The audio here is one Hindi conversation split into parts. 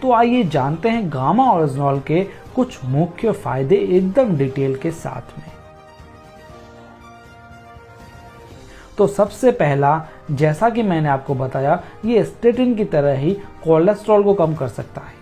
तो आइए जानते हैं गामा ओरिजिनॉल के कुछ मुख्य फायदे एकदम डिटेल के साथ में। तो सबसे पहला, जैसा कि मैंने आपको बताया, ये स्टेटिन की तरह ही कोलेस्ट्रॉल को कम कर सकता है।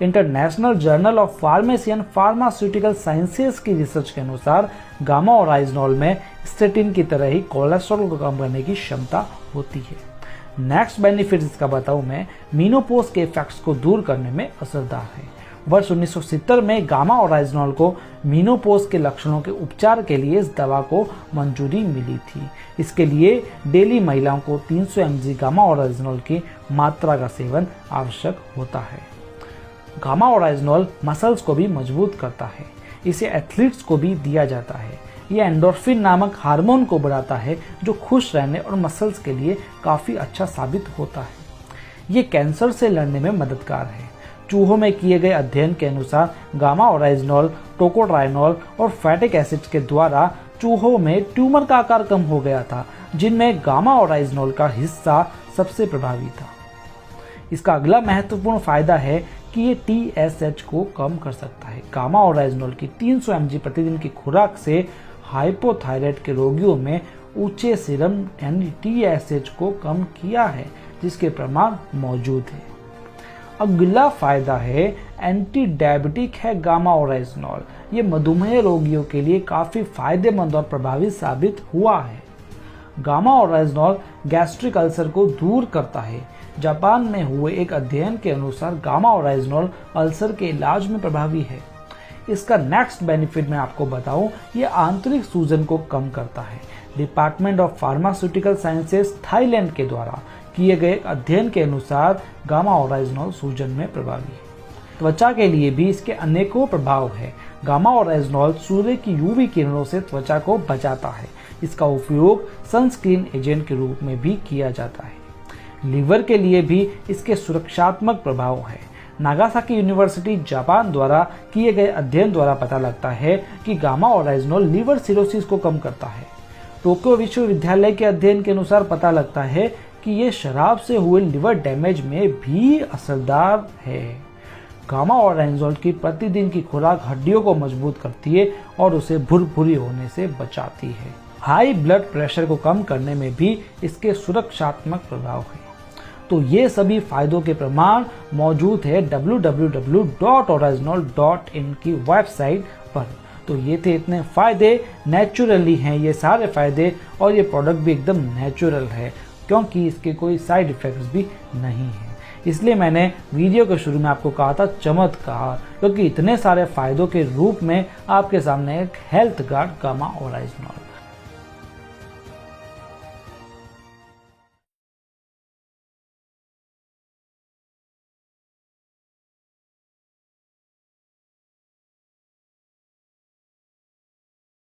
International journal of pharmacy and pharmaceutical sciences की रिसर्च के अनुसार गामा ओरिजिनॉल में स्टेटिन की तरह ही कोलेस्ट्रॉल को कम करने की क्षमता होती है। नेक्स्ट बेनिफिट इसका बताऊं मैं, मेनोपॉज के इफेक्ट्स को दूर करने में असरदार है। वर्ष 1970 में गामा ओरिजिनॉल को मेनोपॉज के लक्षणों के उपचार के लिए इस दवा को मंजूरी मिली थी। इसके लिए डेली महिलाओं को 300 mg गामा ओरिजिनॉल की मात्रा का सेवन आवश्यक होता है। गामा ओरिजिनॉल मसल्स को भी मजबूत करता है। इसे एथलीट्स को भी दिया जाता है। यह एंडोर्फिन नामक हार्मोन को बढ़ाता है जो खुश रहने और मसल्स के लिए काफ़ी अच्छा साबित होता है। ये कैंसर से लड़ने में मददगार है। चूहों में किए गए अध्ययन के अनुसार गामा ओरिजिनॉल, टोकोट्राइनॉल और फैटिक एसिड के द्वारा चूहों में ट्यूमर का आकार कम हो गया था, जिनमें गामा ओरिजिनॉल का हिस्सा सबसे प्रभावी था। इसका अगला महत्वपूर्ण फायदा है कि ये TSH को कम कर सकता है। गामा ओरिजिनॉल की 300 mg प्रतिदिन की खुराक से हाइपोथायराइड के रोगियों में ऊंचे सीरम यानी TSH को कम किया है, जिसके प्रमाण मौजूद है। अगला फायदा है एंटी डायबिटिक है गामा ओरिजिनॉल। ये मधुमेह रोगियों के लिए काफ़ी फायदेमंद और प्रभावी साबित हुआ है। गामा ओरिजिनॉल गैस्ट्रिक अल्सर को दूर करता है। जापान में हुए एक अध्ययन के अनुसार गामा ओरिजिनॉल अल्सर के इलाज में प्रभावी है। इसका नेक्स्ट बेनिफिट मैं आपको बताऊं, ये आंतरिक सूजन को कम करता है। Department of pharmaceutical sciences Thailand के द्वारा किए गए अध्ययन के अनुसार गामा ओरिजिनॉल सूजन में प्रभावी है। त्वचा के लिए भी इसके अनेकों प्रभाव है। गामा ओरिजिनॉल सूर्य की यूवी किरणों से त्वचा को बचाता है। इसका उपयोग सनस्क्रीन एजेंट के रूप में भी किया जाता है। लीवर के लिए भी इसके सुरक्षात्मक प्रभाव है। नागासाकी यूनिवर्सिटी जापान द्वारा किए गए अध्ययन द्वारा पता लगता है कि गामा ओरिजिनॉल लीवर सिरोसिस को कम करता है। टोक्यो विश्वविद्यालय के अध्ययन के अनुसार पता लगता है कि ये शराब से हुए लिवर डैमेज में भी असरदार है। गामा ओरिजिनॉल की प्रतिदिन की खुराक हड्डियों को मजबूत करती है और उसे भुरभुरी होने से बचाती है। हाई ब्लड प्रेशर को कम करने में भी इसके सुरक्षात्मक प्रभाव है। तो ये सभी फायदों के प्रमाण मौजूद है www.original.in की वेबसाइट पर। तो ये थे इतने फायदे, नेचुरली हैं ये सारे फायदे, और ये प्रोडक्ट भी एकदम नेचुरल है क्योंकि इसके कोई साइड इफ़ेक्ट्स भी नहीं है। इसलिए मैंने वीडियो के शुरू में आपको कहा था चमत्कार, क्योंकि इतने सारे फायदों के रूप में आपके सामने एक हेल्थ गार्ड गामा ओरिजिनॉल